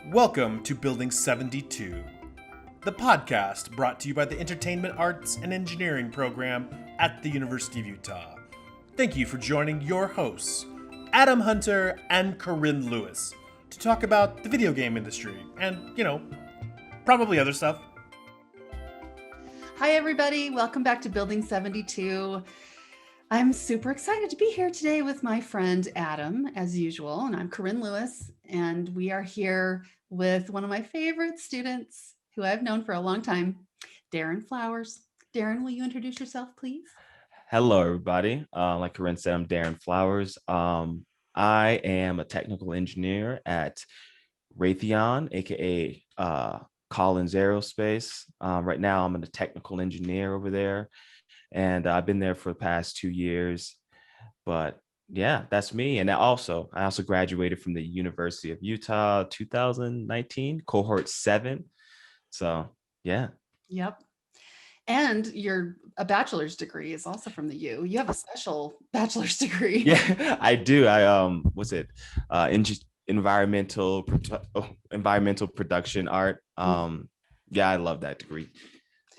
Welcome to Building 72, the podcast brought to you by the Entertainment Arts and Engineering program at the University of Utah. Thank you for joining your hosts, Adam Hunter and Corinne Lewis, to talk about the video game industry and, probably other stuff. Hi, everybody. Welcome back to Building 72. I'm super excited to be here today with my friend Adam, as usual, and I'm Corinne Lewis, and we are here with one of my favorite students who I've known for a long time, Darren Flowers. Darren, will you introduce yourself, please? Hello, everybody. Like Corinne said, I'm Darren Flowers. I am a technical engineer at Raytheon, aka Collins Aerospace. Right now, I'm a technical engineer over there, and I've been there for the past 2 years. But yeah, that's me. And I also graduated from the University of Utah 2019, cohort 7. So yeah. Yep. And a bachelor's degree is also from the U. You have a special bachelor's degree. Yeah, I do. Environmental production art. Yeah, I love that degree.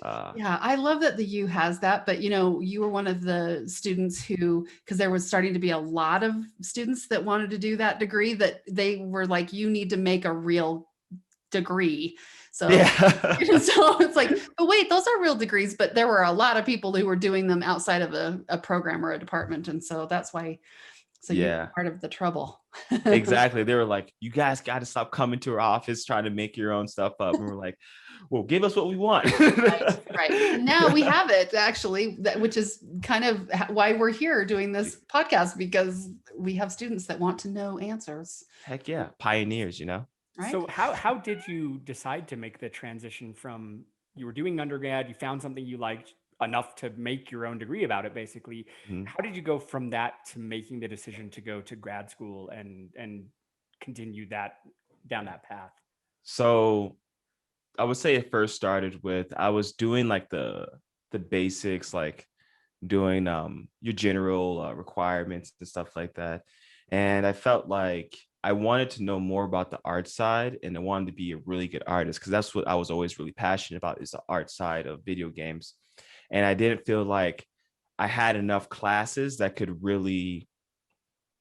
Yeah, I love that the U has that, but you were one of the students who, because there was starting to be a lot of students that wanted to do that degree, that they were like, you need to make a real degree. So, yeah. So it's like, but wait, those are real degrees, but there were a lot of people who were doing them outside of a program or a department. And so that's why, you're part of the trouble. Exactly. They were like, you guys got to stop coming to our office trying to make your own stuff up. And we're like, well, give us what we want. Right. And now we have it, actually, which is kind of why we're here doing this podcast, because we have students that want to know answers. Heck yeah. Pioneers, Right? So how did you decide to make the transition from, you were doing undergrad, you found something you liked enough to make your own degree about it, basically. Mm-hmm. How did you go from that to making the decision to go to grad school and continue that down that path? So I would say it first started with, I was doing like the basics, like doing your general requirements and stuff like that. And I felt like I wanted to know more about the art side, and I wanted to be a really good artist, because that's what I was always really passionate about, is the art side of video games. And I didn't feel like I had enough classes that could really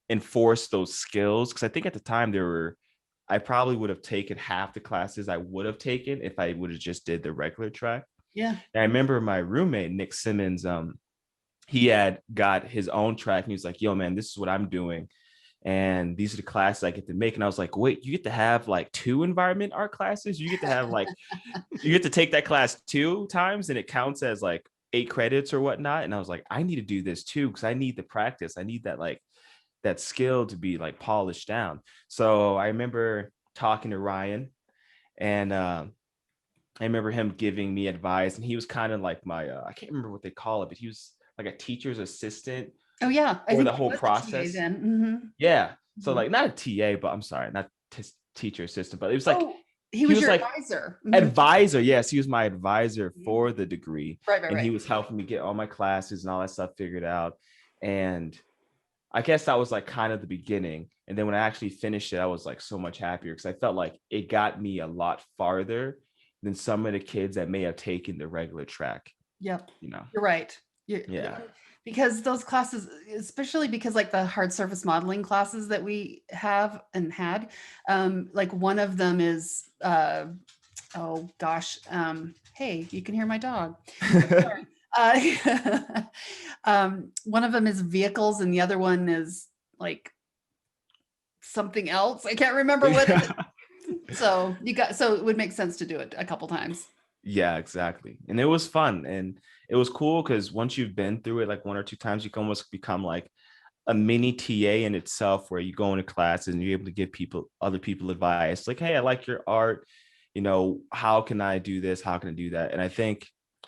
enforce those skills, because I think at the time I probably would have taken half the classes I would have taken if I would have just did the regular track. Yeah. And I remember my roommate, Nick Simmons, he had got his own track, and he was like, yo, man, this is what I'm doing, and these are the classes I get to make. And I was like, wait, you get to have like 2 environment art classes? You get to have like, you get to take that class 2 times and it counts as like 8 credits or whatnot. And I was like, I need to do this too, because I need the practice. I need that, like, that skill to be like polished down. So I remember talking to Ryan, and I remember him giving me advice, and he was kind of like my, I can't remember what they call it, but he was like a teacher's assistant. Oh yeah, for the whole process. Mm-hmm. Yeah, so like not a TA, but I'm sorry, not teacher assistant, but it was like he was your like advisor. Mm-hmm. Advisor, yes, he was my advisor for the degree, right. He was helping me get all my classes and all that stuff figured out. And I guess that was like kind of the beginning. And then when I actually finished it, I was like so much happier, because I felt like it got me a lot farther than some of the kids that may have taken the regular track. Yep. You're right. Yeah. Because those classes, especially because like the hard surface modeling classes that we have and had, like one of them is, hey, you can hear my dog. One of them is vehicles, and the other one is like something else. I can't remember what it is. So it would make sense to do it a couple times. Yeah, exactly. And it was fun, and it was cool because once you've been through it like 1 or 2 times, you can almost become like a mini TA in itself, where you go into classes and you're able to give other people advice, like, hey, I like your art, how can I do this, how can I do that? And I think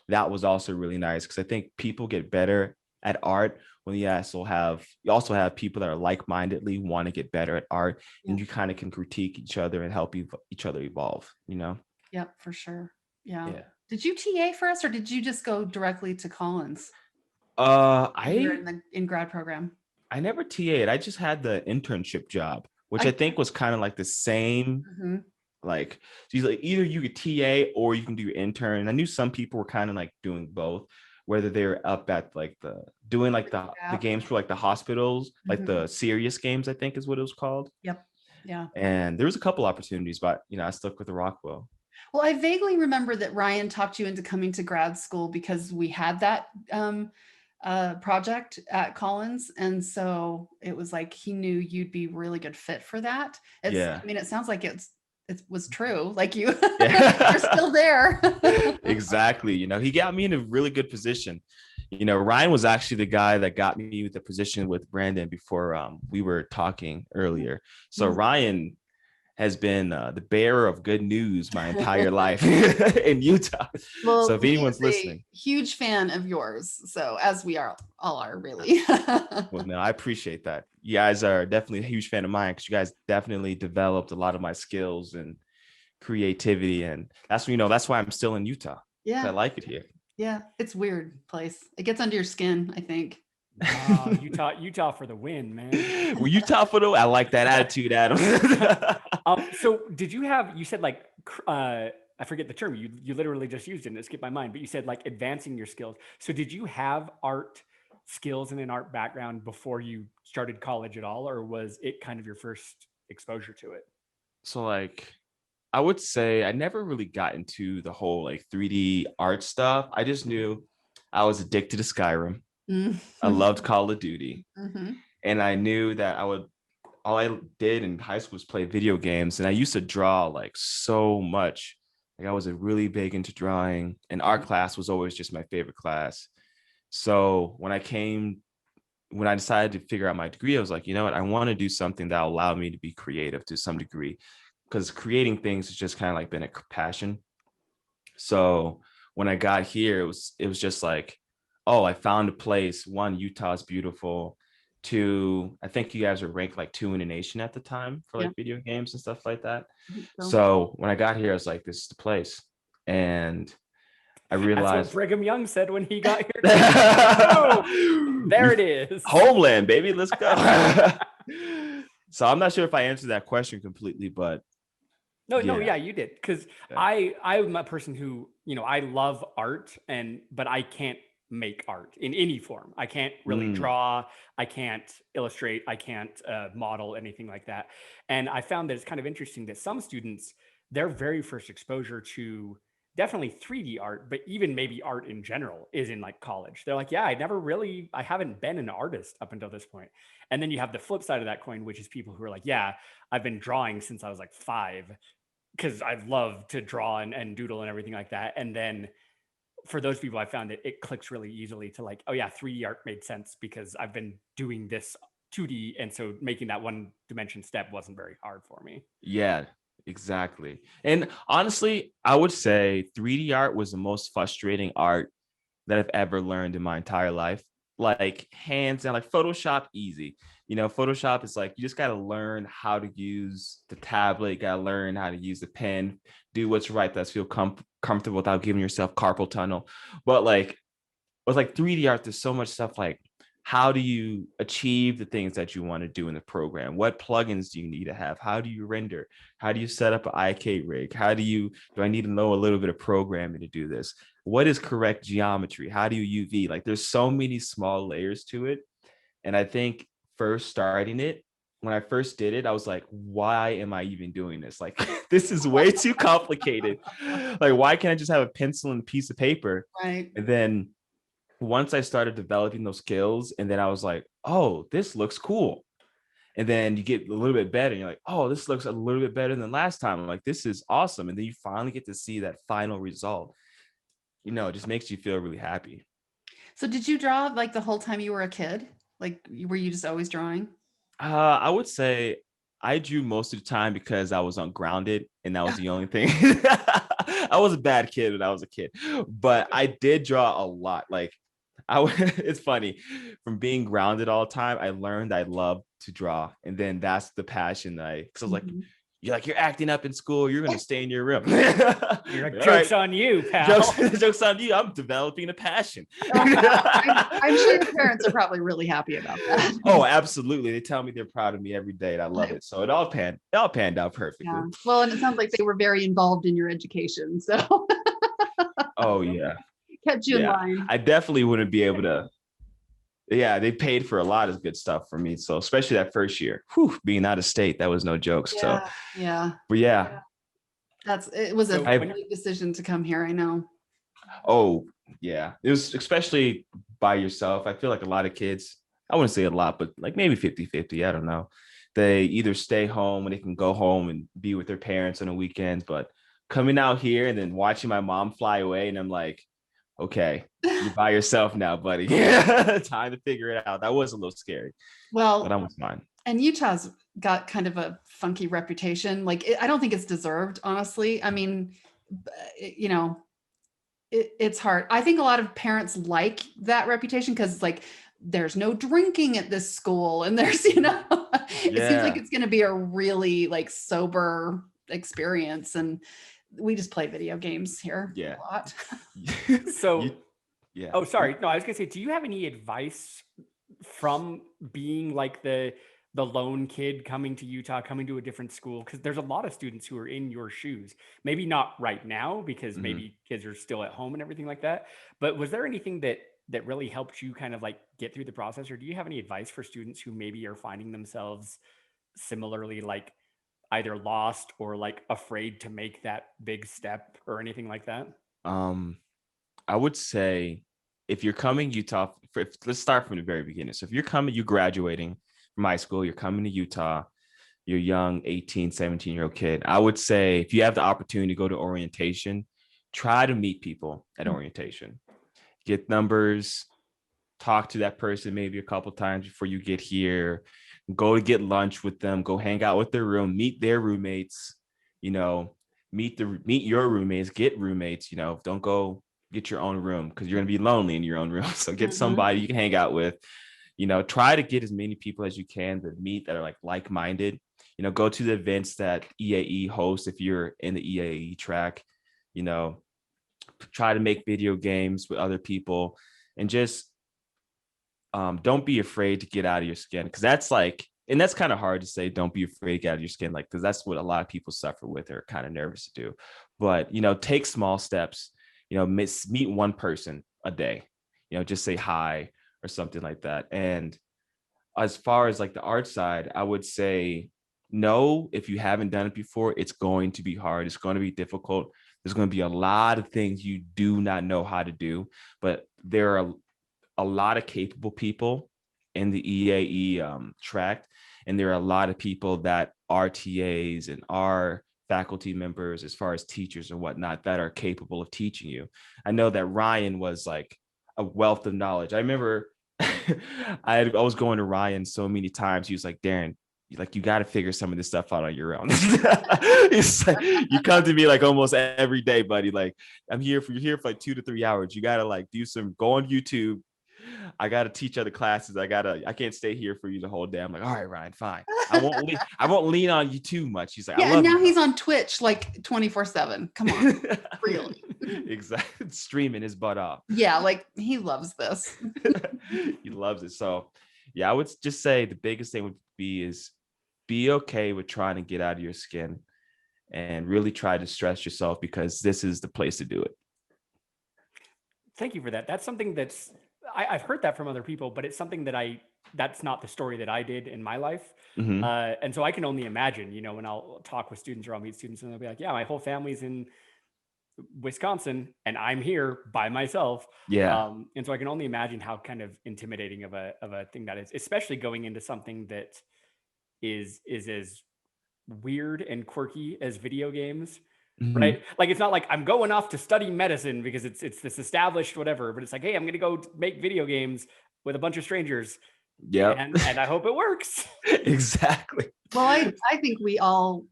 that was also really nice, because I think people get better at art when you also have people that are like-mindedly want to get better at art. Yeah. And you kind of can critique each other and help each other evolve, Yep, for sure. Yeah. Did you TA for us, or did you just go directly to Collins? In grad program. I never TA'd. I just had the internship job, which I think was kind of like the same Like she's like, either you could TA or you can do your intern. And I knew some people were kind of like doing both, whether they're up at like doing like the games for like the hospitals, like the serious games, I think is what it was called. Yep. Yeah. And there was a couple opportunities, but I stuck with the Rockwell. Well, I vaguely remember that Ryan talked you into coming to grad school because we had that project at Collins. And so it was like he knew you'd be really good fit for that. I mean, it sounds like it was true. Like you're still there. Exactly. He got me in a really good position. Ryan was actually the guy that got me the position with Brandon before we were talking earlier. So Ryan has been the bearer of good news my entire life in Utah. Well, so if anyone's listening, huge fan of yours. So as we all are really. Well, no, I appreciate that. You guys are definitely a huge fan of mine because you guys definitely developed a lot of my skills and creativity. And that's why I'm still in Utah. Yeah. I like it here. Yeah. It's a weird place. It gets under your skin, I think. Utah for the win, man. Well, Utah for the win. I like that attitude, Adam. So you said like, I forget the term, you literally just used it and it skipped my mind, but you said like advancing your skills. So did you have art skills and an art background before you started college at all? Or was it kind of your first exposure to it? So like, I would say I never really got into the whole like 3D art stuff. I just knew I was addicted to Skyrim. I loved Call of Duty. And I knew that all I did in high school was play video games. And I used to draw like so much. Like I was really big into drawing, and art class was always just my favorite class. So when I decided to figure out my degree, I was like, you know what? I want to do something that will allow me to be creative to some degree, because creating things has just kind of like been a passion. So when I got here, it was just like, oh, I found a place. One, Utah's beautiful. Two, I think you guys were ranked like 2 in the nation at the time for like video games and stuff like that. So when I got here, I was like, this is the place. And I realized that's what Brigham Young said when he got here. Oh, there it is. Homeland, baby. Let's go. So I'm not sure if I answered that question completely, but No, you did. Because I'm a person who, I love art but I can't make art in any form. I can't really draw. I can't illustrate. I can't model anything like that. And I found that it's kind of interesting that some students, their very first exposure to definitely 3D art, but even maybe art in general is in like college. They're like, yeah, I haven't been an artist up until this point. And then you have the flip side of that coin, which is people who are like, yeah, I've been drawing since I was like 5 because I love to draw and doodle and everything like that. And then for those people, I found it clicks really easily to like, oh yeah, 3D art made sense because I've been doing this 2D. And so making that 1-dimension step wasn't very hard for me. Yeah, exactly. And honestly, I would say 3D art was the most frustrating art that I've ever learned in my entire life. Like hands down, like Photoshop, easy. Photoshop is like, you just got to learn how to use the tablet, got to learn how to use the pen, do what's right. That's feel comfortable without giving yourself carpal tunnel. But like, with like 3D art, there's so much stuff like, how do you achieve the things that you want to do in the program? What plugins do you need to have? How do you render? How do you set up an IK rig? Do I need to know a little bit of programming to do this? What is correct geometry? How do you UV? Like there's so many small layers to it. And I think first starting it, when I first did it, I was like, why am I even doing this? Like, this is way too complicated. Like, why can't I just have a pencil and a piece of paper? Right. And then once I started developing those skills, and then I was like, oh, this looks cool. And then you get a little bit better. And you're like, oh, this looks a little bit better than last time. I'm like, this is awesome. And then you finally get to see that final result. It just makes you feel really happy. So did you draw like the whole time you were a kid? Like, were you just always drawing? I would say I drew most of the time because I was ungrounded, and that was the only thing. I was a bad kid when I was a kid, but I did draw a lot. Like, it's funny, from being grounded all the time, I learned I love to draw, and then that's the passion because I was like, you're acting up in school. You're going to stay in your room. You're like, joke's on you, pal. Joke's on you. I'm developing a passion. I'm sure your parents are probably really happy about that. Oh, absolutely. They tell me they're proud of me every day, and I love it. So it all panned out perfectly. Yeah. Well, and it sounds like they were very involved in your education. So Oh yeah. kept you in line. I definitely wouldn't be able to. Yeah, they paid for a lot of good stuff for me. So especially that first year, being out of state, that was no joke. So but yeah. It was a big decision to come here. I know. Oh yeah. It was, especially by yourself. I feel like a lot of kids, I wouldn't say a lot, but like maybe 50-50. I don't know. They either stay home when they can go home and be with their parents on the weekends, but coming out here and then watching my mom fly away, and I'm like, okay, you're by yourself now, buddy. Time to figure it out. That was a little scary. Well, but I was fine. And Utah's got kind of a funky reputation. Like, I don't think it's deserved, honestly. I mean, you know, it's hard. I think a lot of parents like that reputation because, like, there's no drinking at this school, and there's, it seems like it's going to be a really like sober experience. And we just play video games here a lot. So, oh, sorry. No, I was gonna say, do you have any advice from being like the lone kid coming to Utah, coming to a different school? Because there's a lot of students who are in your shoes. Maybe not right now, because maybe kids are still at home and everything like that. But was there anything that really helped you kind of like get through the process? Or do you have any advice for students who maybe are finding themselves similarly, like either lost or like afraid to make that big step or anything like that? I would say, if you're coming Utah, let's start from the very beginning. So if you're graduating from high school, you're coming to Utah, you're young, 18, 17-year-old kid. I would say, if you have the opportunity to go to orientation, try to meet people at orientation, get numbers, talk to that person maybe a couple times before you get here, go to get lunch with them, go hang out with their room, meet their roommates, meet your roommates, get roommates, don't go get your own room because you're going to be lonely in your own room. So get somebody you can hang out with, try to get as many people as you can to meet that are like-minded, go to the events that EAE hosts. If you're in the EAE track, try to make video games with other people, and just don't be afraid to get out of your skin. Cause that's kind of hard to say, don't be afraid to get out of your skin. Cause that's what a lot of people suffer with or are kind of nervous to do. But, take small steps, meet one person a day, just say hi or something like that. And as far as like the art side, I would say, no, if you haven't done it before, it's going to be hard. It's going to be difficult. There's going to be a lot of things you do not know how to do, but there are a lot of capable people in the EAE track. And there are a lot of people that are TAs and are faculty members, as far as teachers and whatnot, that are capable of teaching you. I know that Ryan was like a wealth of knowledge. I remember I was going to Ryan so many times. He was like, Darren, you got to figure some of this stuff out on your own. You come to me like almost every day, buddy. Like, you're here for like 2 to 3 hours. You got to go on YouTube. I got to teach other classes. I can't stay here for you the whole day. I'm like, all right, Ryan, fine. I won't lean on you too much. He's like, yeah, and now he's on Twitch like 24/7. Come on. Really? Exactly. Streaming his butt off. Yeah, like he loves this. He loves it. So yeah, I would just say the biggest thing would be okay with trying to get out of your skin and really try to stress yourself, because this is the place to do it. Thank you for that. That's something I've heard that from other people, but it's something that's not the story that I did in my life. And so I can only imagine, when I'll talk with students or I'll meet students and they'll be like, yeah, my whole family's in Wisconsin and I'm here by myself. Yeah. And so I can only imagine how kind of intimidating of a thing that is, especially going into something that is as weird and quirky as video games. Right? Like, it's not like I'm going off to study medicine because it's this established whatever, but it's like, hey, I'm going to go make video games with a bunch of strangers. Yeah. And I hope it works. Exactly. Well, I think we all,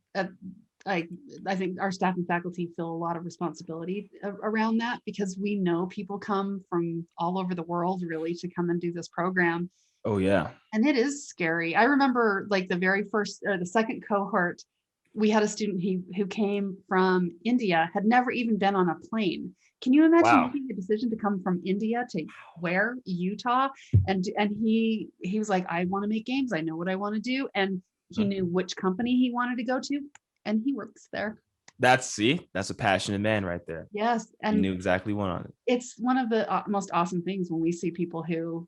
I think our staff and faculty feel a lot of responsibility around that, because we know people come from all over the world really to come and do this program. Oh yeah. And it is scary. I remember like the very first or the second cohort we had a student who came from India, had never even been on a plane. Can you imagine Wow. making a decision to come from India to where? Utah? And he was like, I want to make games. I know what I want to do. And he knew which company he wanted to go to, and he works there. That's a passionate man right there. Yes. He And knew exactly what on it. it's one of the most awesome things when we see people who,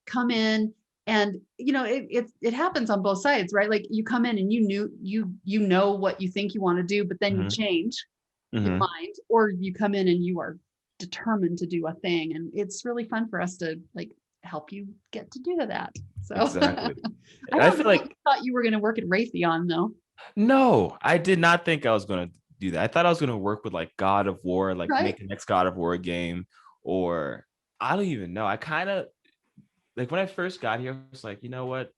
come in, and it happens on both sides, right? Like you come in and you know what you think you want to do, but then you change your mind, or you come in and you are determined to do a thing, and it's really fun for us to like help you get to do that. So Exactly. I I don't feel know, like I thought you were going to work at Raytheon though. no, I did not think I was going to do that. I thought I was going to work with like God of War, like Right. make the next God of War game, or I don't even know. I kind of like when I first got here, I was like, you know what?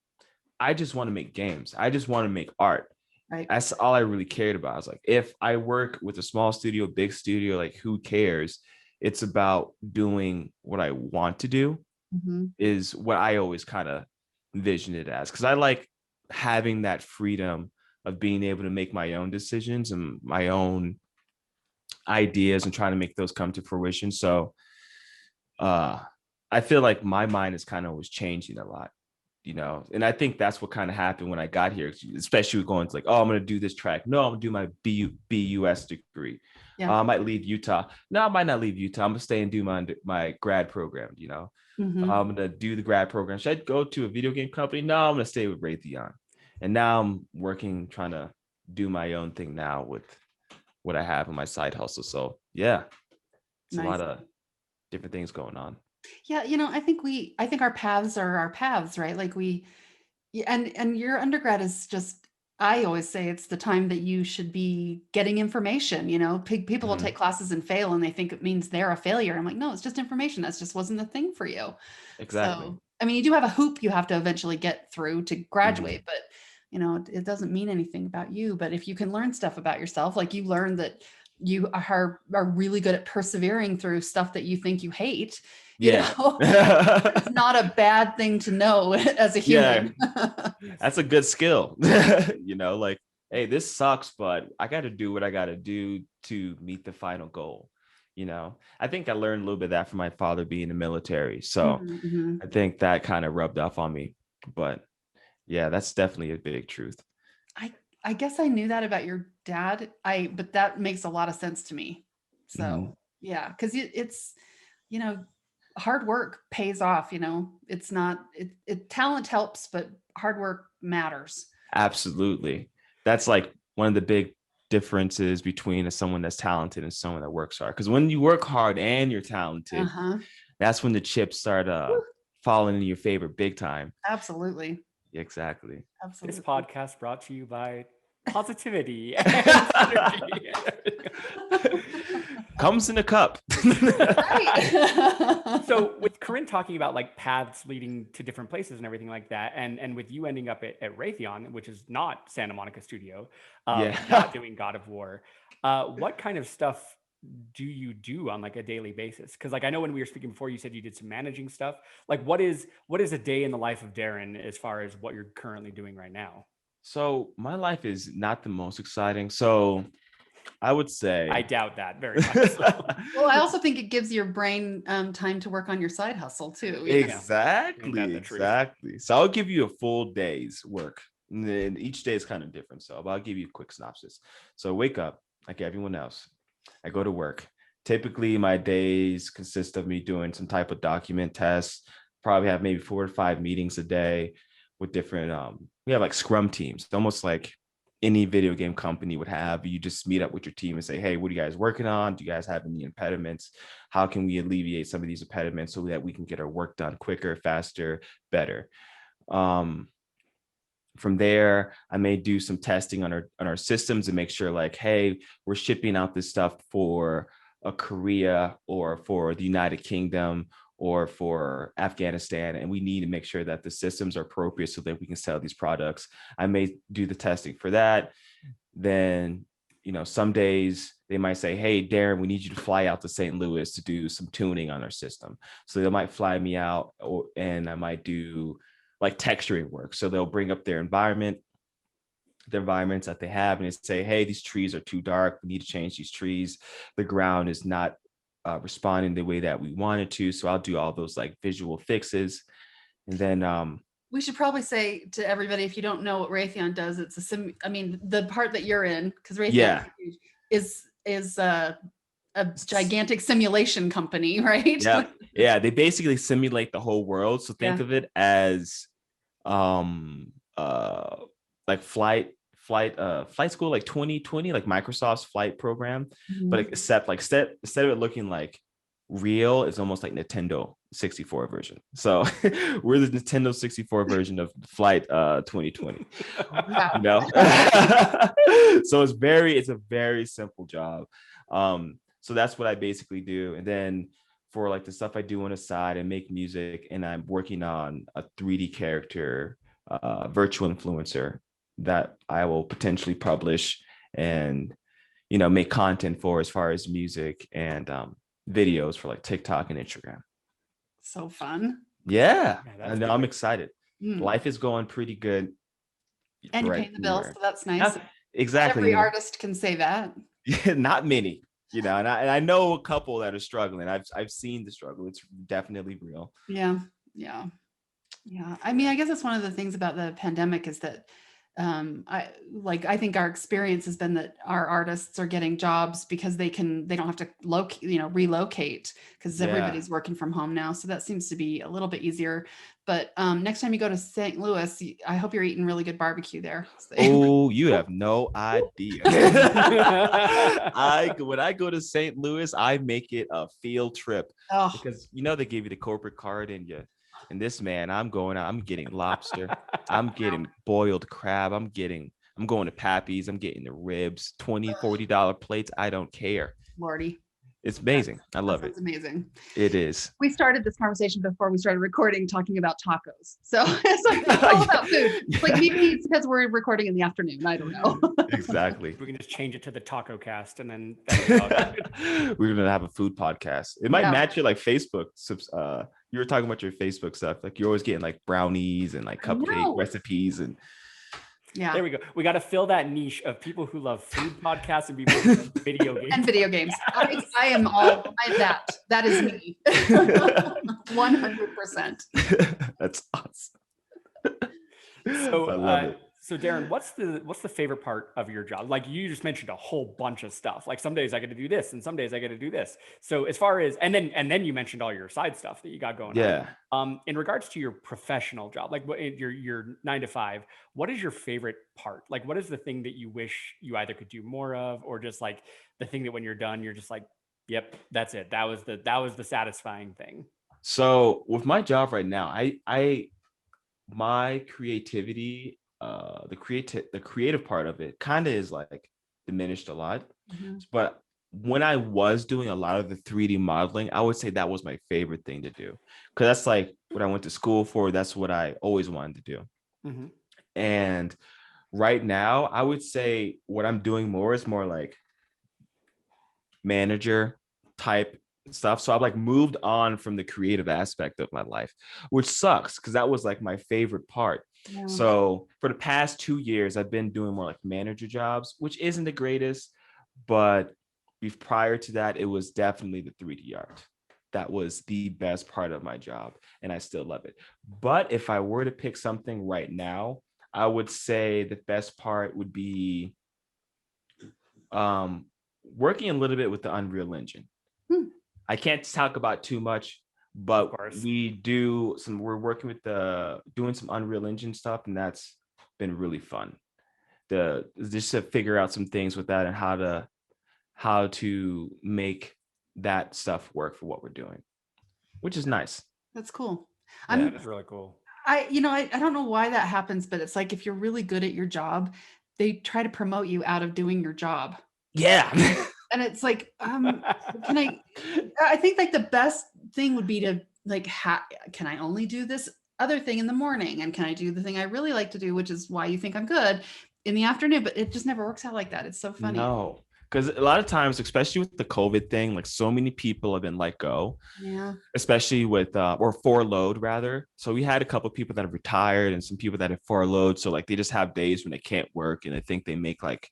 I just want to make games. I just want to make art. Right. That's all I really cared about. I was like, if I work with a small studio, big studio, like who cares? It's about doing what I want to do is what I always kind of envision it as. Because I like having that freedom of being able to make my own decisions and my own ideas and trying to make those come to fruition. So I feel like my mind is kind of always changing a lot, and I think that's what kind of happened when I got here, especially with going to like, oh, I'm going to do this track. No, I'm going to do my BUS degree. Yeah. I might leave Utah. No, I might not leave Utah. I'm going to stay and do my grad program, I'm going to do the grad program. Should I go to a video game company? No, I'm going to stay with Raytheon. And now I'm working, trying to do my own thing now with what I have in my side hustle. So yeah, it's Nice. a lot of different things going on. Yeah, I think our paths are our paths, right? Like and your undergrad is just, I always say it's the time that you should be getting information. People will take classes and fail and they think it means they're a failure. I'm like, no, it's just information. That just wasn't the thing for you. Exactly. So, I mean, you do have a hoop you have to eventually get through to graduate, but it doesn't mean anything about you. But if you can learn stuff about yourself, like you learn that you are really good at persevering through stuff that you think you hate, Yeah. it's not a bad thing to know as a human. Yeah. That's a good skill. Like, hey, this sucks, but I got to do what I got to do to meet the final goal. I think I learned a little bit of that from my father being in the military. So I think that kind of rubbed off on me. But yeah, that's definitely a big truth. I guess I knew that about your dad. But that makes a lot of sense to me. So yeah, because it's, hard work pays off. It's not, talent helps, but hard work matters. Absolutely. That's like one of the big differences between someone that's talented and someone that works hard. Because when you work hard and you're talented, that's when the chips start falling in your favor big time. Absolutely. Exactly. Absolutely. This podcast brought to you by positivity and energy. Comes in a cup. Right. So with Corinne talking about like paths leading to different places and everything like that, and with you ending up at Raytheon, which is not Santa Monica Studio, not doing God of War, what kind of stuff do you do on like a daily basis? Because like I know when we were speaking before, you said you did some managing stuff. Like what is a day in the life of Darren as far as what you're currently doing right now? So my life is not the most exciting. So I would say I doubt that very much. So. Well, I also think it gives your brain time to work on your side hustle too. Exactly. So I'll give you a full day's work. And then each day is kind of different. So I'll give you a quick synopsis. So I wake up like everyone else. I go to work. Typically, my days consist of me doing some type of document tests. Probably have maybe 4 to 5 meetings a day with different. We have like scrum teams, almost like any video game company would have. You just meet up with your team and say, hey, what are you guys working on? Do you guys have any impediments? How can we alleviate some of these impediments so that we can get our work done quicker, faster, better? From there, I may do some testing on our systems and make sure like, hey, we're shipping out this stuff for a Korea or for the United Kingdom or for Afghanistan, and we need to make sure that the systems are appropriate so that we can sell these products. I may do the testing for that. Then, some days they might say, hey, Darren, we need you to fly out to St. Louis to do some tuning on our system. So they might fly me out, and I might do like texturing work. So they'll bring up their environment. the environments that they have, and say, hey, these trees are too dark, we need to change these trees, the ground is not responding the way that we wanted to. So I'll do all those like visual fixes. And then we should probably say to everybody, if you don't know what Raytheon does, it's the part that you're in, because Raytheon is a gigantic simulation company, right? They basically simulate the whole world. So think of it as like flight school, like 2020, like Microsoft's flight program. But except like instead of it looking like real, it's almost like Nintendo 64 version. So we're the Nintendo 64 version of flight 2020. You know. So it's a very simple job. So that's what I basically do. And then for like the stuff I do on the side, I make music, and I'm working on a 3D character virtual influencer that I will potentially publish and, you know, make content for, as far as music and videos for like TikTok and Instagram. So fun. Yeah, I know. I'm excited. Life is going pretty good. And you're paying the bills, so that's nice. Exactly. Every artist can say that. Not many, you know, and I know a couple that are struggling. I've seen the struggle. It's definitely real. Yeah. I mean, I guess that's one of the things about the pandemic is that I think our experience has been that our artists are getting jobs because they don't have to relocate, because everybody's working from home now. So that seems to be a little bit easier. But next time you go to St. Louis, I hope you're eating really good barbecue there. Oh, you have no idea. When I go to St. Louis, I make it a field trip because, you know, they give you the corporate card and this, man, I'm getting lobster. I'm getting boiled crab. I'm going to Pappy's. I'm getting the ribs, $20, $40 plates. I don't care. Lordy. It's amazing. I love it. It's amazing. It is. We started this conversation before we started recording talking about tacos. So it's all about food. It's like maybe it's because we're recording in the afternoon. I don't know. Exactly. We can just change it to the Taco Cast, and then we're gonna have a food podcast. It might match your like Facebook. You were talking about your Facebook stuff. Like you're always getting like brownies and like cupcake recipes and. Yeah. There we go. We got to fill that niche of people who love food podcasts and people who love video games. And video games. I am all that. That is me. 100%. That's awesome. So I love it. So Darren, what's the favorite part of your job? Like you just mentioned a whole bunch of stuff. Like some days I get to do this and some days I get to do this. So as far as, and then you mentioned all your side stuff that you got going on. In regards to your professional job, like your 9 to 5, what is your favorite part? Like what is the thing that you wish you either could do more of, or just like the thing that when you're done, you're just like, yep, that's it. That was the satisfying thing. So with my job right now, my creativity, the creative part of it kind of is like diminished a lot. But when I was doing a lot of the 3D modeling, I would say that was my favorite thing to do, because that's like what I went to school for. That's what I always wanted to do. And right now, I would say what I'm doing more is more like manager type stuff. So I've like moved on from the creative aspect of my life, which sucks because that was like my favorite part. Yeah. So for the past 2 years, I've been doing more like manager jobs, which isn't the greatest, but prior to that, it was definitely the 3D art. That was the best part of my job, and I still love it. But if I were to pick something right now, I would say the best part would be working a little bit with the Unreal Engine. I can't talk about too much, but we're working with doing some Unreal Engine stuff, and that's been really fun. Just to figure out some things with that and how to make that stuff work for what we're doing, which is nice. That's cool. Yeah, that's really cool. I don't know why that happens, but it's like if you're really good at your job, they try to promote you out of doing your job. Yeah. And it's like, I think like the best thing would be to like, can I only do this other thing in the morning? And can I do the thing I really like to do, which is why you think I'm good, in the afternoon? But it just never works out like that. It's so funny. No, because a lot of times, especially with the COVID thing, like so many people have been let go, Yeah. especially with or furloughed rather. So we had a couple of people that have retired and some people that have furloughed. So like they just have days when they can't work and I think they make like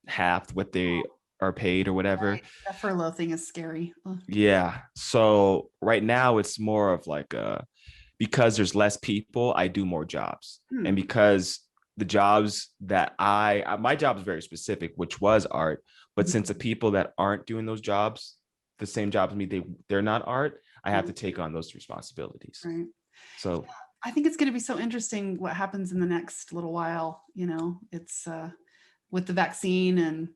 half what they are paid or whatever. That furlough thing is scary. Ugh. Yeah. So right now it's more of like because there's less people, I do more jobs. Hmm. And because the jobs that my job is very specific, which was art. But since the people that aren't doing those jobs, the same jobs as me, they're not art, I have to take on those responsibilities. Right. So I think it's going to be so interesting what happens in the next little while. It's with the vaccine and,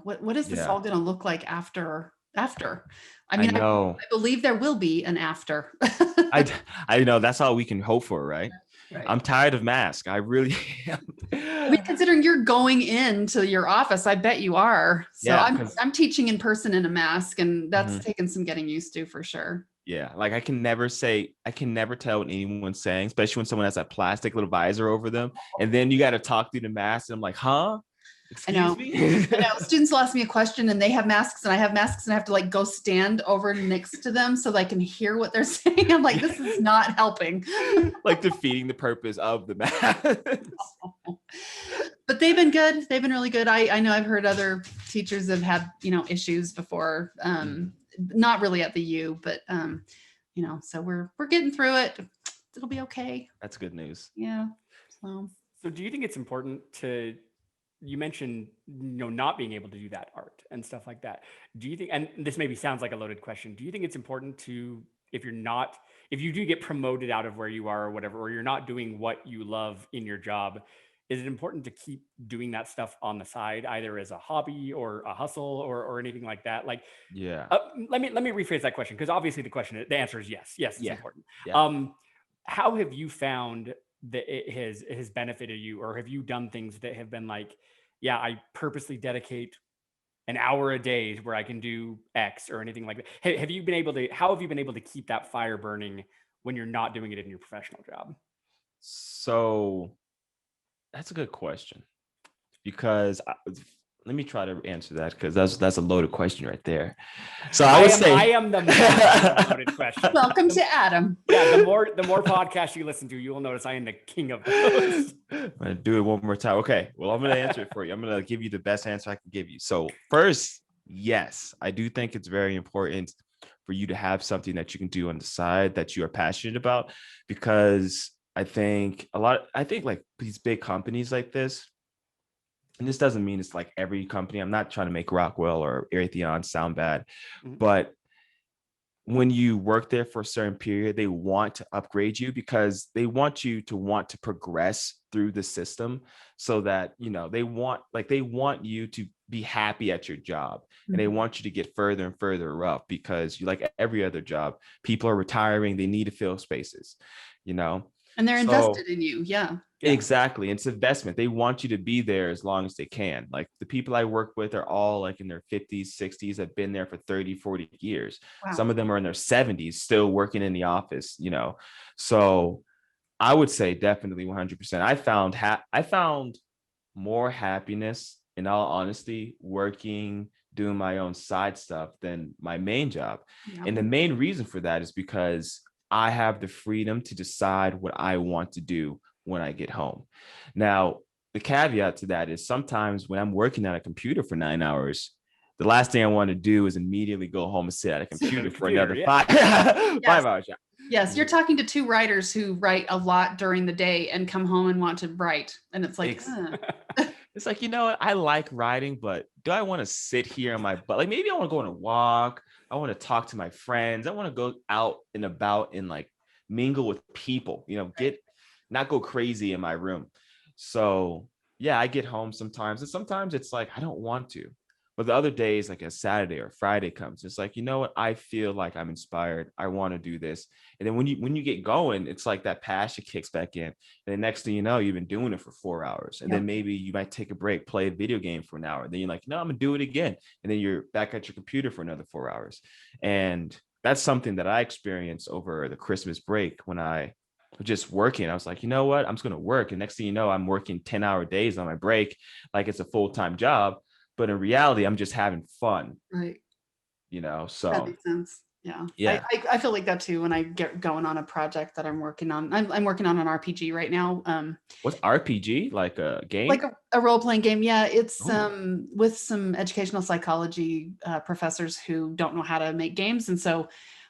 what is this all going to look like after? I mean, I know. I believe there will be an after. I know that's all we can hope for, right? Right. I'm tired of masks. I really am. I mean, considering you're going into your office, I bet you are. So Yeah, I'm teaching in person in a mask, and that's taken some getting used to for sure. Yeah, like I can never tell what anyone's saying, especially when someone has that plastic little visor over them, and then you got to talk through the mask, and I'm like, huh? Excuse me? I know. Students will ask me a question and they have masks and I have masks and I have to like go stand over next to them so I can hear what they're saying. I'm like, this is not helping. Like defeating the purpose of the mask. But they've been good. They've been really good. I know I've heard other teachers have had, issues before. Not really at the U, but so we're getting through it. It'll be okay. That's good news. Yeah. So do you think it's important you mentioned, not being able to do that art and stuff like that. Do you think, and this maybe sounds like a loaded question, do you think it's important to, if you do get promoted out of where you are or whatever, or you're not doing what you love in your job, is it important to keep doing that stuff on the side, either as a hobby or a hustle or anything like that? Like, yeah. Let me rephrase that question, because obviously the answer is yes. Yes, it's important. Yeah. How have you found that it has benefited you, or have you done things that have been like, yeah, I purposely dedicate an hour a day where I can do X or anything like that? How have you been able to keep that fire burning when you're not doing it in your professional job? So that's a good question, because let me try to answer that, because that's a loaded question right there. So I am the loaded question. Welcome to Adam. Yeah, the more podcasts you listen to, you will notice I am the king of those. I'm gonna do it one more time. Okay, well, I'm gonna answer it for you. I'm gonna give you the best answer I can give you. So first, yes, I do think it's very important for you to have something that you can do on the side that you are passionate about, because I think like these big companies like this, and this doesn't mean it's like every company. I'm not trying to make Rockwell or Raytheon sound bad, but when you work there for a certain period, they want to upgrade you because they want you to want to progress through the system, so that, they want you to be happy at your job, and they want you to get further and further up, because you, like every other job, people are retiring. They need to fill spaces, and they're invested in you. Yeah. Exactly. It's investment. They want you to be there as long as they can. Like the people I work with are all like in their 50s, 60s, have been there for 30, 40 years. Wow. Some of them are in their 70s, still working in the office, So I would say definitely 100%. I found more happiness, in all honesty, doing my own side stuff than my main job. Yeah. And the main reason for that is because I have the freedom to decide what I want to do when I get home. Now, the caveat to that is sometimes when I'm working at a computer for 9 hours, the last thing I want to do is immediately go home and sit at a computer for another 5 hours. Yeah. Yes, you're talking to two writers who write a lot during the day and come home and want to write. And it's like, it's like, I like writing, but do I want to sit here on my butt? Like maybe I want to go on a walk. I want to talk to my friends. I want to go out and about and like mingle with people, not go crazy in my room. So yeah, I get home sometimes, and sometimes it's like I don't want to, but the other days, like a Saturday or Friday comes, it's like, what, I feel like I'm inspired, I want to do this. And then when you get going, it's like that passion kicks back in, and the next thing you know, you've been doing it for 4 hours, and then maybe you might take a break, play a video game for an hour, then you're like, no, I'm gonna do it again, and then you're back at your computer for another 4 hours. And that's something that I experienced over the Christmas break when I just working. I was like, you know what, I'm just going to work. And next thing you know, I'm working 10-hour days on my break, like it's a full-time job. but in reality, I'm just having fun, Right. you know? That So makes sense. Yeah. yeah. I feel like that too when I get going on a project that I'm working on. I'm working on an RPG right now. What's RPG? Like a Like game? a role-playing game. Yeah, it's Ooh. with some educational psychology professors who don't know how to make games. And so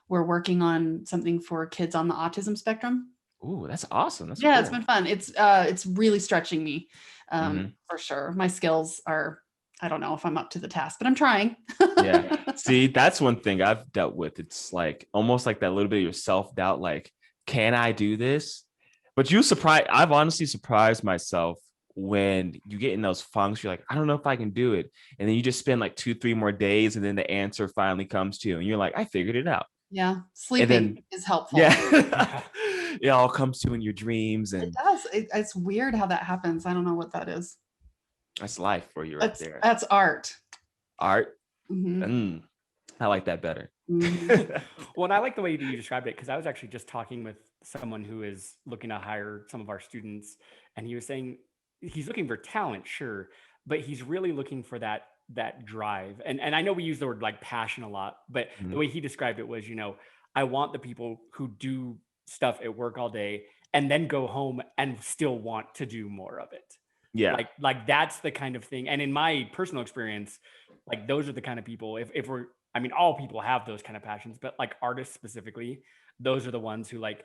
we're working on something for kids on the autism spectrum. Ooh, that's awesome. That's Yeah, it's cool. been fun. It's really stretching me Mhm. for sure. My skills are, I don't know if I'm up to the task, but I'm trying. Yeah. See, that's one thing I've dealt with. It's like almost like that little bit of your self-doubt, like, can I do this? But I've honestly surprised myself when you get in those funks, you're like, I don't know if I can do it. And then you just spend like 2, 3 more days, and then the answer finally comes to you, and you're like, I figured it out. Yeah, And sleeping then is helpful. yeah, it all comes to you in your dreams, It and does. It's weird how that happens. I don't know what that is. that's life for you right That's there. that's art. Art. Mhm. I like that better. Mhm. Well, and I like the way that you described it because I was actually just talking with someone who is looking to hire some of our students, and he was saying he's looking for talent, sure, but he's really looking for that drive. And I know we use the word like passion a lot, but the Mhm. way he described it was, I want the people who do stuff at work all day and then go home and still want to do more of it. Yeah. Like that's the kind of thing. And in my personal experience, like those are the kind of people, if we're, I mean, all people have those kind of passions, but like artists specifically, those are the ones who like,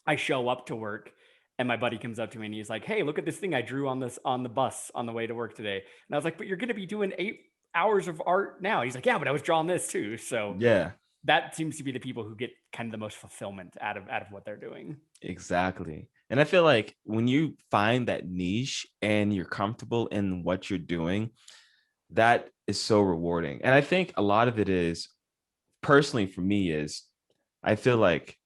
I show up to work and my buddy comes up to me and he's like, hey, look at this thing I drew on the bus on the way to work today. And I was like, but you're going to be doing 8 hours of art now. He's like, yeah, but I was drawing this too. So Yeah. that seems to be the people who get kind of the most fulfillment out of what they're doing. Exactly. And I feel like when you find that niche and you're comfortable in what you're doing, that is so rewarding. And I think a lot of it is, personally for me, is I feel like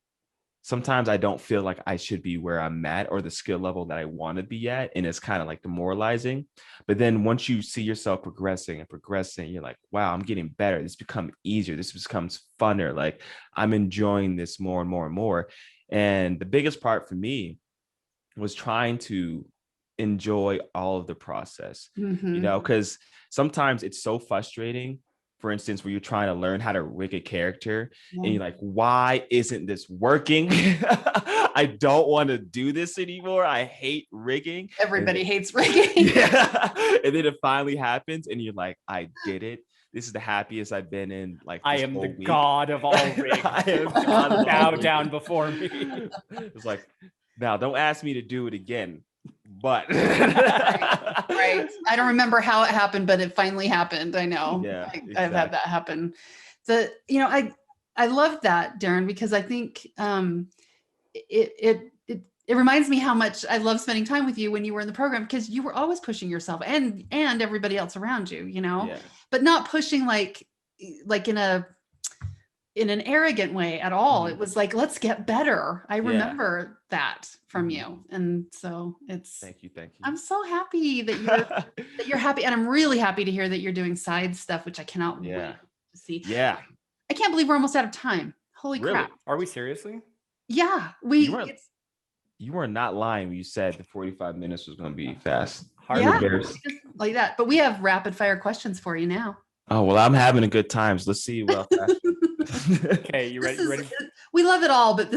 sometimes I don't feel like I should be where I'm at or the skill level that I want to be at. And it's kind of like demoralizing. But then once you see yourself progressing and progressing, you're like, wow, I'm getting better. This becomes easier. This becomes funner. Like I'm enjoying this more and more and more. And the biggest part for me was trying to enjoy all of the process, Mhm. because sometimes it's so frustrating. For instance, where you're trying to learn how to rig a character Yeah. and you're like, why isn't this working? I don't want to do this anymore. I hate rigging. Everybody hates rigging. Yeah. And then it finally happens and you're like, I did it. This is the happiest I've been in like I this am the whole week. god of all rigs. I am god of all Bow rigging. down before me. It's like, now don't ask me to do it again, but Right. I don't remember how it happened, but it finally happened. I know. Yeah, I've had that happen. I love that, Darren, because I think it reminds me how much I love spending time with you when you were in the program, because you were always pushing yourself and everybody else around you, Yeah. but not pushing like in an arrogant way at all. Mhm. It was like, let's get better. I Yeah. remember that from Mhm. you. And so Thank you. I'm so happy that you're happy. And I'm really happy to hear that you're doing side stuff, which I cannot wait Yeah. to see. Yeah. I can't believe we're almost out of time. Holy Really? crap. Are we seriously? Yeah. You were not lying when you said the 45 minutes was going to be fast. Yeah, Bears. just like that. But we have rapid fire questions for you now. Oh, well, I'm having a good time. So let's see what else. Okay, you ready? We love it all, but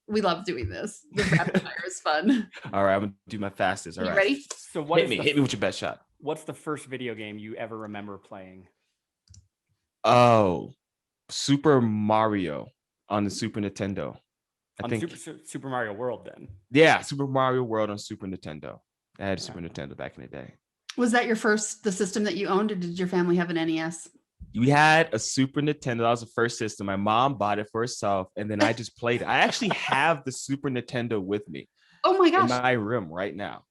we love doing this. The rapid fire is fun. All right, I'm going to do my fastest. All You right. ready? So what Hit me with your best shot. What's the first video game you ever remember playing? Oh, Super Mario on the Super Nintendo. I think Super Mario World then. Yeah, Super Mario World on Super Nintendo. I had a Super Nintendo back in the day. Was that the system that you owned, or did your family have an NES? We had a Super Nintendo. That was the first system. My mom bought it for herself, and then I just played it. I actually have the Super Nintendo with me. Oh my gosh. In my room right now.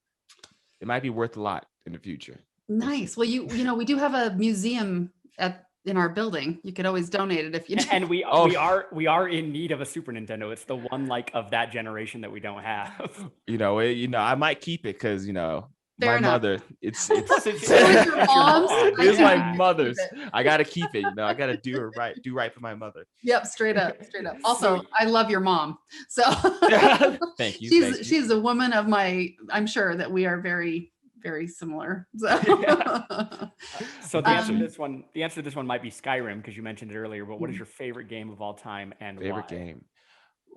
It might be worth a lot in the future. Nice. Well, we do have a museum in our building. You could always donate it if you do. And we are in need of a Super Nintendo. It's the one like of that generation that we don't have. I might keep it because Fair my enough. mother. It's your mom's? it's Yeah. my mother's. I gotta keep it. I gotta do right for my mother. Yep, straight up. Also, I love your mom. So Thank you. she's a woman of I'm sure that we are very, very similar. So, So the answer to this one might be Skyrim, because you mentioned it earlier. But what is your favorite game of all time and Favorite why? game?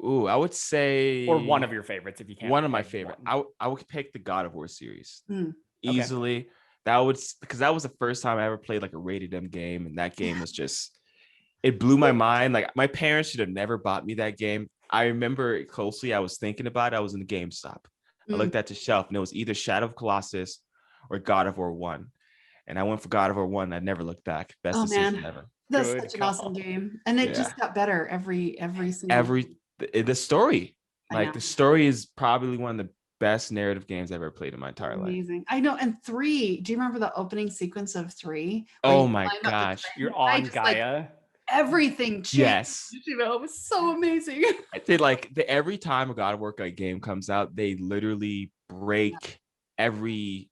Ooh, I would say Or one of your favorites, if you can't. one of my pick favorite. one. I would pick the God of War series Mm. Okay. easily. Because that was the first time I ever played like a rated M game, and that game was just it blew my mind. Like my parents should have never bought me that game. I remember it closely. I was thinking about it. I was in the GameStop. I looked at the shelf, and it was either Shadow of Colossus or God of War 1. And I went for God of War 1. I never looked back. Best Oh decision man, ever. that's Good such an call. awesome game, and it just got better every single. The story. I Like know. the story is probably one of the best narrative games I've ever played in my entire life. Amazing. I know. And 3, do you remember the opening sequence of 3? where Oh you my climb up the gosh. train? You're I on just, like, Gaia. everything changed. Yes. You know, it was so amazing. I did every time a God of War game comes out, they literally break every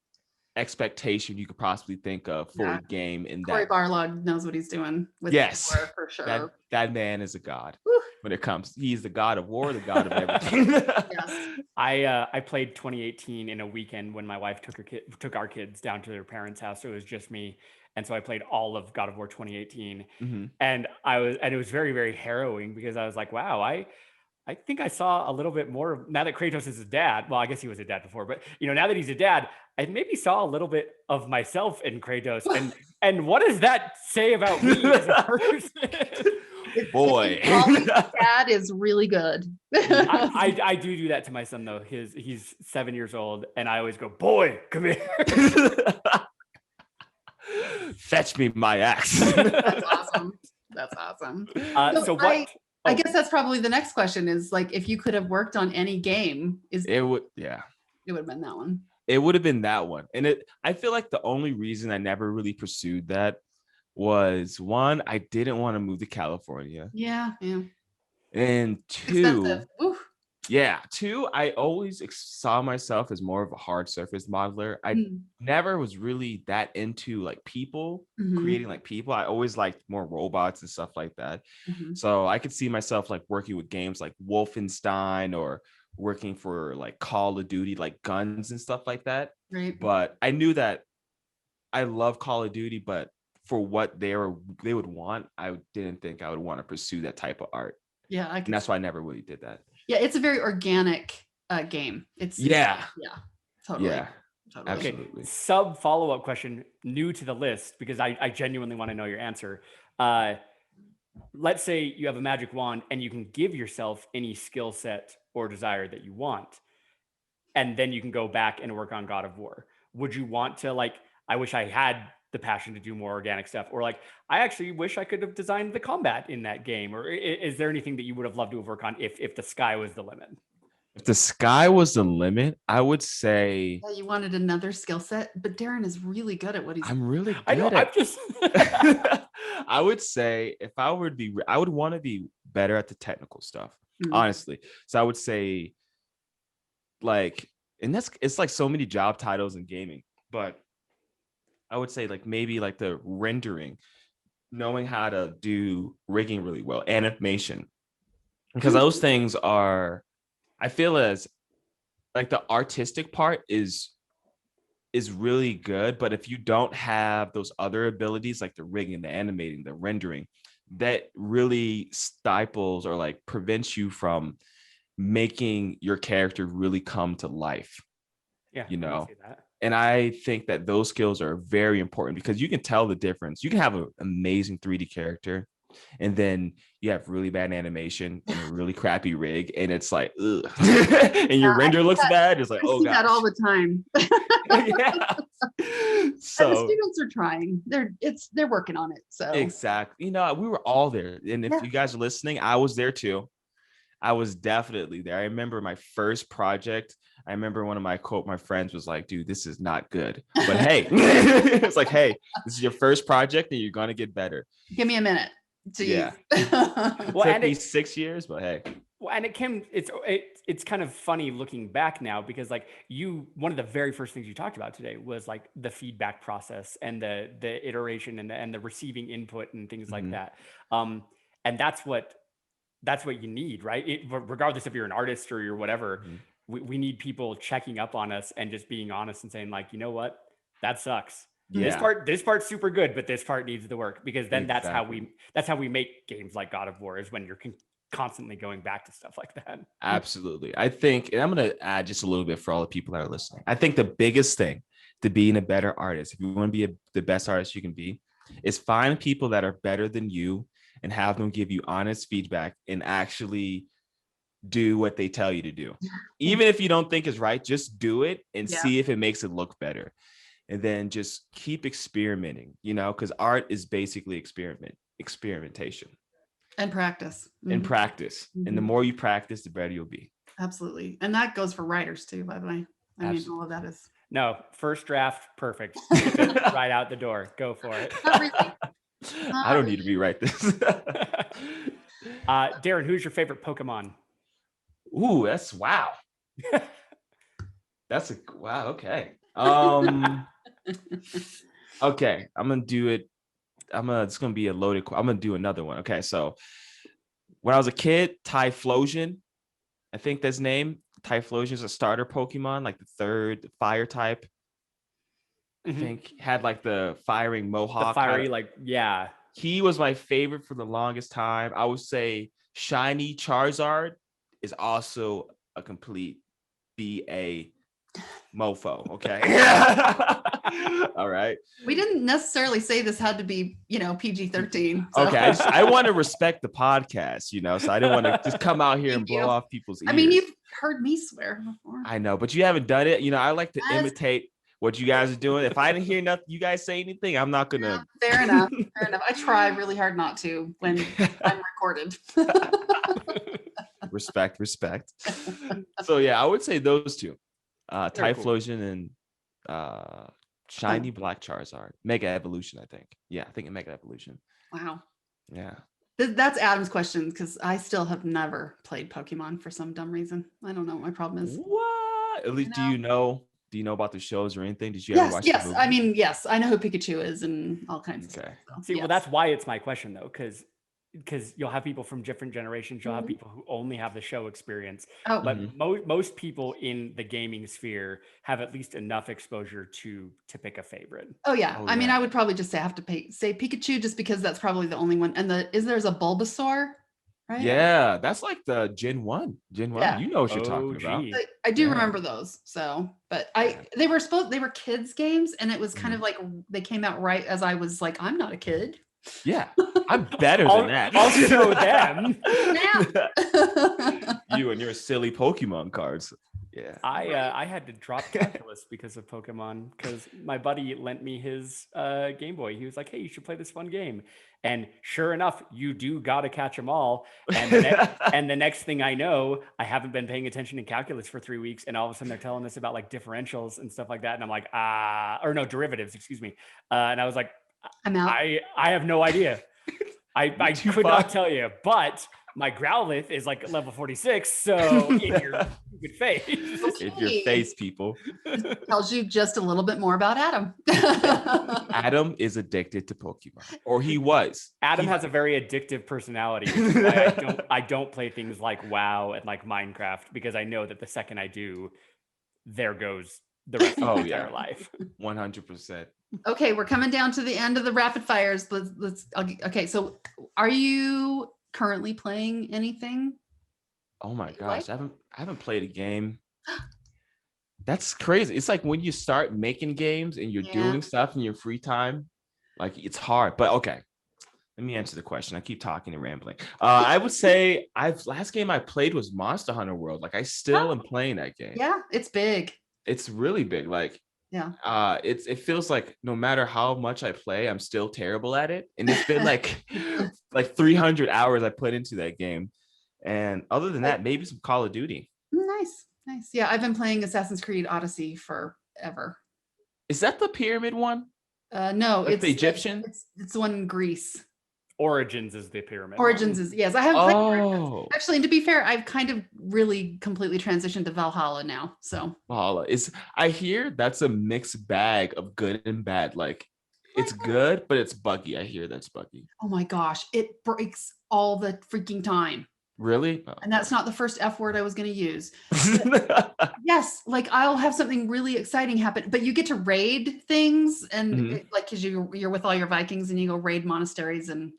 expectation you could possibly think of for Yeah. a game in Corey that. Barlog knows what he's doing with Yes. war, for sure. That man is a god. Whew. When it comes, he's the God of War, the God of everything. Yes. I played 2018 in a weekend when my wife took our kids down to their parents' house. So it was just me, and so I played all of God of War 2018, Mhm. and it was very, very harrowing, because I was like, wow, I think I saw a little bit more now that Kratos is a dad. Well, I guess he was a dad before, but now that he's a dad, I maybe saw a little bit of myself in Kratos. And what does that say about me as a person? Boy. Calling dad is really good. I do that to my son though. He's 7 years old, and I always go, boy, come here. Fetch me my axe. That's awesome. That's awesome. So what? I guess that's probably the next question is, like, if you could have worked on any game, It would have been that one. It would have been that one. And I feel like the only reason I never really pursued that was, one, I didn't want to move to California. Yeah. And two, Expensive. I always saw myself as more of a hard surface modeler. I never was really that into like people, creating like people. I always liked more robots and stuff like that. So I could see myself like working with games like Wolfenstein, or working for like Call of Duty, like guns and stuff like that. Right. But I knew that I love Call of Duty, but for what they would want, I didn't think I would want to pursue that type of art. Yeah. And that's why I never really did that. Yeah. It's a very organic game. Totally. Yeah, Totally. absolutely. Sub follow-up question, new to the list, because I genuinely want to know your answer. Let's say you have a magic wand and you can give yourself any skill set or desire that you want, and then you can go back and work on God of War. Would you want to, like, I wish I had the passion to do more organic stuff, or like, I actually wish I could have designed the combat in that game? Or is there anything that you would have loved to have worked on if the sky was the limit? If the sky was the limit, I would say you wanted another skill set, but Darren is really good at what he's. I'm really good I know. at. I'm just. I would say if I would be, I would want to be better at the technical stuff, honestly. So I would say, like, and it's like so many job titles in gaming, but I would say like maybe like the rendering, knowing how to do rigging really well, animation, because those things are, I feel as like the artistic part is really good, but if you don't have those other abilities like the rigging, the animating, the rendering, that really stifles or like prevents you from making your character really come to life. Yeah, you know. I see that. And I think that those skills are very important, because you can tell the difference. You can have an amazing 3D character, and then you have really bad animation and a really crappy rig, and it's like, ugh. And your render looks bad. It's like, I oh see god, that all the time. yeah. So and the students are trying. They're working on it. So exactly. We were all there, and if you guys are listening, I was there too. I was definitely there. I remember my first project. I remember one of my friends was like, dude, this is not good. But hey, it's like, hey, this is your first project and you're going to get better. Give me a minute to use. It took me 6 years, but hey. Well, and it's kind of funny looking back now, because like one of the very first things you talked about today was like the feedback process and the iteration and the receiving input and things like that. And that's what you need, right? Regardless if you're an artist or you're whatever, we need people checking up on us and just being honest and saying like, you know what, that sucks. Yeah. This part's super good, but this part needs the work, because then Exactly. that's how we make games like God of War, is when you're constantly going back to stuff like that. Absolutely. I think, and I'm going to add just a little bit for all the people that are listening. I think the biggest thing to being a better artist, if you want to be the best artist you can be, is find people that are better than you and have them give you honest feedback and actually do what they tell you to do. Even if you don't think it's right, just do it and see if it makes it look better. And then just keep experimenting, because art is basically experimentation. And practice. And practice. And the more you practice, the better you'll be. Absolutely. And that goes for writers too, by the way. I mean, all of that is. No, first draft, perfect. Right out the door. Go for it. Not really. I don't need to rewrite this. Darren, who's your favorite Pokemon? Ooh, wow. Wow. Okay. Okay. I'm going to do it. It's going to be a loaded. I'm going to do another one. Okay. So when I was a kid, Typhlosion, I think that's his name. Typhlosion is a starter Pokemon, like the third fire type. I think had like the firing mohawk. The fiery, yeah. He was my favorite for the longest time. I would say shiny Charizard is also a complete BA mofo. Okay. All right. We didn't necessarily say this had to be, PG-13. So. Okay. I want to respect the podcast, so I didn't want to just come out here and blow off people's ears. I mean, you've heard me swear before. I know, but you haven't done it. I like to imitate what you guys are doing. If I didn't hear nothing, you guys say anything, I'm not gonna. Fair enough. I try really hard not to when I'm recorded. Respect. So yeah, I would say those two, Typhlosion and shiny black Charizard, Mega Evolution. I think. Yeah, I think Mega Evolution. Wow. Yeah. That's Adam's question, because I still have never played Pokemon for some dumb reason. I don't know what my problem is. What? At least, do you know about the shows or anything? Did you ever watch? Yes. I mean, yes, I know who Pikachu is and all kinds of stuff. So, see, well, that's why it's my question though, because you'll have people from different generations. You'll have people who only have the show experience. But most people in the gaming sphere have at least enough exposure to pick a favorite. Oh yeah. I mean, I would probably just say Pikachu, just because that's probably the only one. And there's a Bulbasaur, right? Yeah, that's like the Gen 1. Yeah. You know what you're talking about. I do remember those. So, but they were kids games, and it was kind of like they came out right as I was like, I'm not a kid. Yeah, I'm better than that. I'll show them. You and your silly Pokemon cards. Yeah. I had to drop calculus because of Pokemon, because my buddy lent me his Game Boy. He was like, hey, you should play this fun game. And sure enough, you do got to catch them all. And the next thing I know, I haven't been paying attention in calculus for 3 weeks. And all of a sudden they're telling us about like differentials and stuff like that. And I'm like, derivatives, excuse me. And I was like, I'm out. I have no idea. I could not tell you, but my Growlithe is like level 46. So in your stupid face. In your face, people. Tells you just a little bit more about Adam. Adam is addicted to Pokemon, or he was. Adam has a very addictive personality. Which is why I don't play things like WoW and like Minecraft, because I know that the second I do, there goes the rest of my entire life. 100%. Okay, we're coming down to the end of the rapid fires. Okay, so are you currently playing anything? Oh my gosh, I haven't played a game. That's crazy. It's like when you start making games and you're doing stuff in your free time, like it's hard. But okay, let me answer the question. I keep talking and rambling. I would say last game I played was Monster Hunter World. Like I still am playing that game. Yeah, it's big. It's really big. Like it feels like no matter how much I play, I'm still terrible at it. And it's been like 300 hours I put into that game. And other than that, maybe some Call of Duty. Nice. Yeah, I've been playing Assassin's Creed Odyssey forever. Is that the pyramid one? No, it's the Egyptian. It's the one in Greece. Origins is the pyramid. Origins is, yes. I have played Origins. Actually, and to be fair, I've kind of really completely transitioned to Valhalla now. So Valhalla I hear that's a mixed bag of good and bad. Like it's good, but it's buggy. I hear that's buggy. Oh my gosh, it breaks all the freaking time. Really? Oh. And that's not the first F word I was going to use. Yes, like I'll have something really exciting happen, but you get to raid things, and like because you're with all your Vikings and you go raid monasteries, and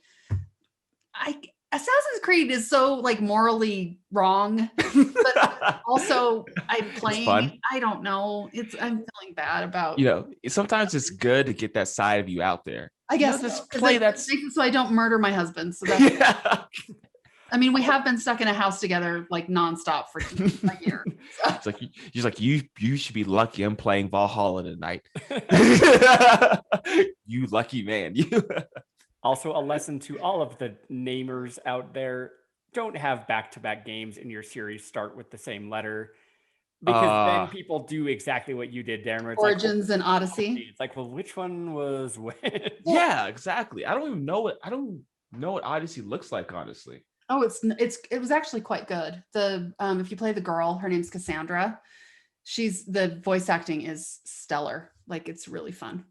Assassin's Creed is so like morally wrong, but also I'm playing. I don't know. I'm feeling bad about. Sometimes it's good to get that side of you out there. I guess just play that so I don't murder my husband. So that's. I mean, we have been stuck in a house together like nonstop for a year. So. It's like he's like you should be lucky I'm playing Valhalla tonight. You lucky man. Also, a lesson to all of the namers out there: don't have back-to-back games in your series start with the same letter, because then people do exactly what you did, Darren. It's Origins and Odyssey. It's like, well, which one was when? Yeah, exactly. I don't even know what Odyssey looks like, honestly. Oh, it was actually quite good. If you play the girl, her name's Cassandra. The voice acting is stellar. Like it's really fun.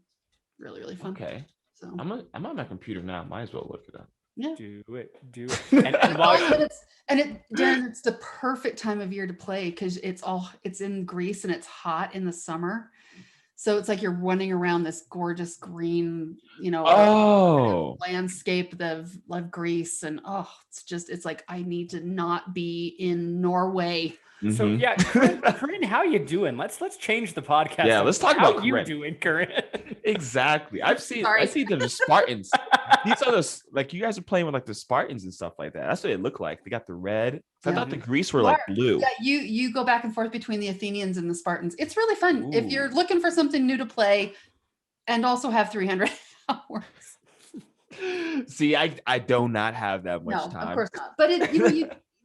Really, really fun. Okay. So I'm on my computer now. Might as well look it up. Yeah. Do it. And while Darren, it's the perfect time of year to play because it's in Greece and it's hot in the summer. So it's like you're running around this gorgeous green, landscape of Greece, and it's like I need to not be in Norway. So yeah, Corinne, how you doing? Let's change the podcast. Yeah, let's talk about how you doing, Corinne. Exactly. I see the Spartans. These are like you guys are playing with like the Spartans and stuff like that. That's what it looked like. They got the red. I thought the Greece were like blue. Yeah, you go back and forth between the Athenians and the Spartans. It's really fun. If you're looking for something new to play and also have 300 hours. See, I do not have that much time. Of course not. But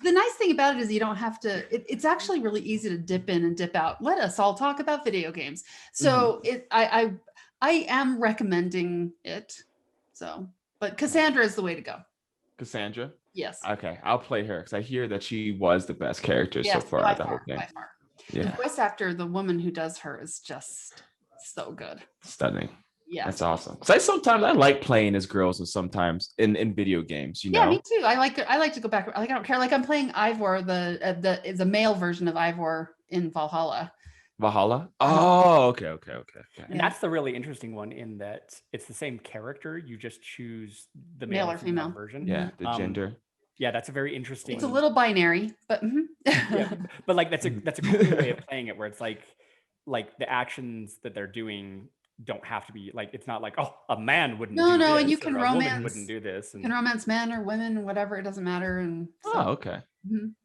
the nice thing about it is you don't have to, it's actually really easy to dip in and dip out. Let us all talk about video games. So I am recommending it. So, but Cassandra is the way to go. Cassandra? Yes. Okay, I'll play her because I hear that she was the best character so far out of the whole game. By far. Yeah. The voice actor, the woman who does her, is just so good. Stunning. Yeah. That's awesome. Because I like playing as girls and sometimes in video games, Yeah, me too. I like to go back. Like I don't care. Like I'm playing Ivor, the male version of Ivor in Valhalla. Valhalla? Oh, okay. And that's the really interesting one in that it's the same character. You just choose the male or female version. Yeah, the gender. Yeah, that's a very interesting. It's a little binary, but yeah, but like that's a cool way of playing it, where it's like the actions that they're doing don't have to be like, it's not like, oh, a man wouldn't do this, and you can romance, wouldn't do this, and you can romance men or women, whatever, it doesn't matter. And so, okay.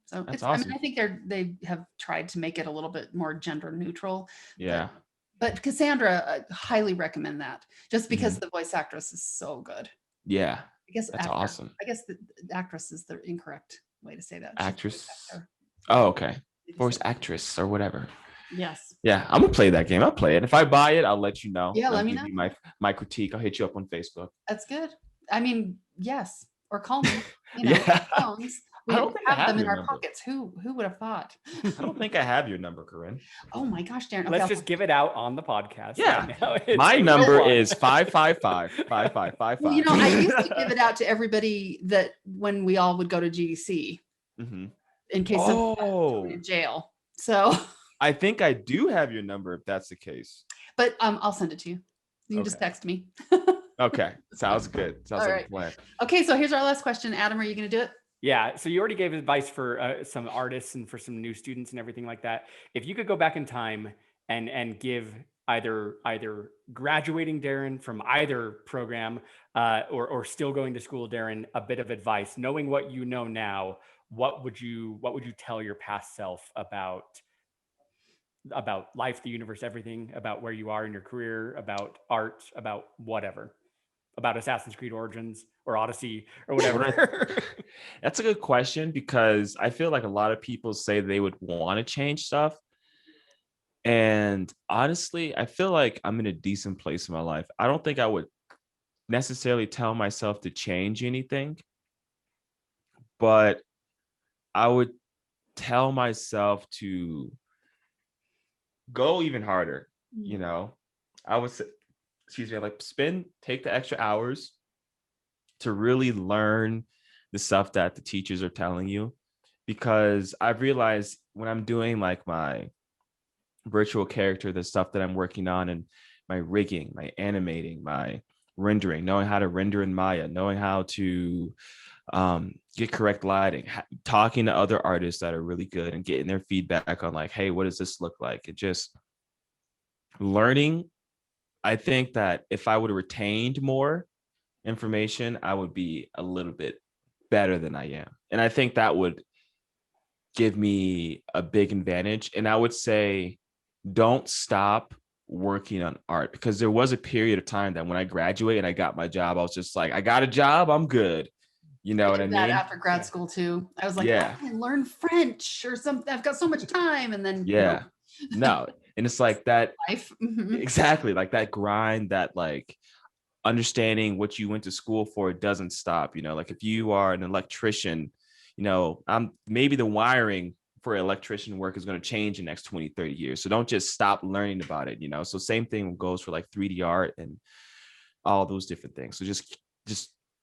So that's it's awesome. I think they have tried to make it a little bit more gender neutral. Yeah. But Cassandra, I highly recommend that, just because the voice actress is so good. Yeah. I guess that's awesome. I guess the actress is the incorrect way to say that. Actress. Oh, okay. Voice actress or whatever. Yes. Yeah, I'm gonna play that game. I'll play it. If I buy it, I'll let you know. Yeah, I'll let me give know. you my critique. I'll hit you up on Facebook. That's good. I mean, yes, or call me. Phones. We I don't think have I have them in your our number. pockets. Who would have thought? I don't think I have your number, Corinne. Oh my gosh, Darren. Let's just give it out on the podcast. Yeah. Right now. My number is 555-5555. Well, I used to give it out to everybody that when we all would go to GDC in case someone in jail. So I think I do have your number if that's the case. But I'll send it to you. You can just text me. Okay. Sounds good. Sounds All like right. a plan. Okay, so here's our last question. Adam, are you going to do it? Yeah. So you already gave advice for some artists and for some new students and everything like that. If you could go back in time and give either graduating Darren from either program or still going to school Darren a bit of advice, knowing what you know now, what would you tell your past self about life, the universe, everything, about where you are in your career, about art, about whatever, about Assassin's Creed Origins or Odyssey or whatever? That's a good question, because I feel like a lot of people say they would want to change stuff. And honestly, I feel like I'm in a decent place in my life. I don't think I would necessarily tell myself to change anything, but I would tell myself to go even harder. I would say, take the extra hours to really learn the stuff that the teachers are telling you. because I've realized when I'm doing like my virtual character, the stuff that I'm working on, and my rigging, my animating, my rendering, knowing how to render in Maya, knowing how to get correct lighting, talking to other artists that are really good and getting their feedback on like, hey, what does this look like? It just learning. I think that if I would have retained more information, I would be a little bit better than I am. And I think that would give me a big advantage. And I would say, don't stop working on art, because there was a period of time that when I graduated and I got my job, I was just like, I got a job, I'm good. You know what I mean? After grad school too, I was like, Yeah. I can learn French or something. I've got so much time, and then Yeah, no, and it's like that. life. Exactly, like that grind, that like understanding what you went to school for doesn't stop. You know, like if you are an electrician, you know, maybe the wiring for electrician work is going to change in the next 20, 30 years. So don't just stop learning about it, you know? So same thing goes for like 3D art and all those different things. So just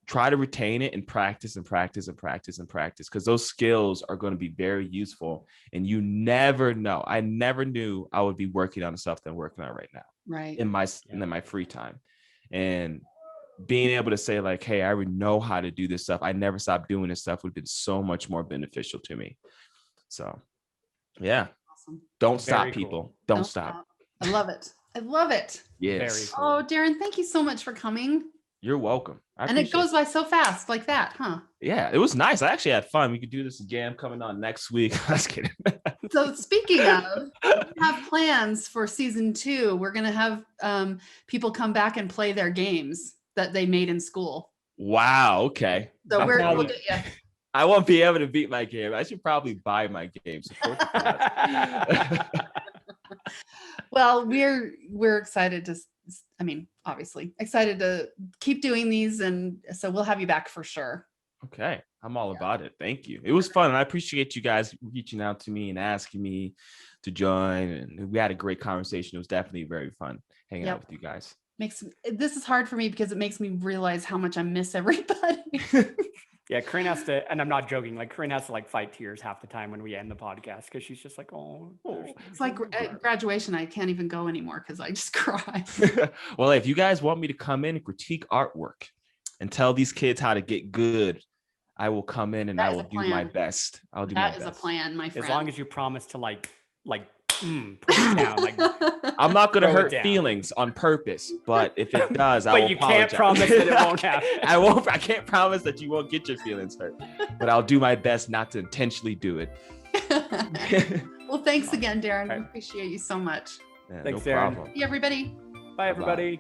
try to retain it and practice and practice and practice and practice, because those skills are going to be very useful. And you never know. I never knew I would be working on the stuff that I'm working on right now. Right. In my free time. And being able to say like, hey, I already know how to do this stuff, I never stopped doing this stuff, would have been so much more beneficial to me. So yeah. Awesome. Don't stop, Very people. cool. Don't stop. I love it. I love it. Yes. Very cool. Oh, Darren, thank you so much for coming. You're welcome. And it goes by so fast like that, huh? Yeah, it was nice. I actually had fun. We could do this again coming on next week. I was kidding. So speaking of, we have plans for season 2. We're going to have people come back and play their games that they made in school. Wow. Okay. So we'll get you. I won't be able to beat my game. I should probably buy my game. Well, we're excited to, obviously excited to keep doing these. And so we'll have you back for sure. Okay. I'm all about it. Thank you. It was fun. And I appreciate you guys reaching out to me and asking me to join. And we had a great conversation. It was definitely very fun hanging out with you guys. This is hard for me because it makes me realize how much I miss everybody. Yeah, Corinne has to, and I'm not joking, like Corinne has to like fight tears half the time when we end the podcast, because she's just like, oh. It's like at graduation, I can't even go anymore because I just cry. Well, if you guys want me to come in and critique artwork and tell these kids how to get good, I will come in and I will do my best. I'll do my best. That is a plan, my friend. As long as you promise to put it down. Like, I'm not going to hurt feelings on purpose, but if it does, I will apologize. But you can't promise that it won't happen. I can't promise that you won't get your feelings hurt, but I'll do my best not to intentionally do it. Well, thanks again, Darren. I appreciate you so much. Yeah, thanks, no Darren. problem. See everybody. Bye, everybody.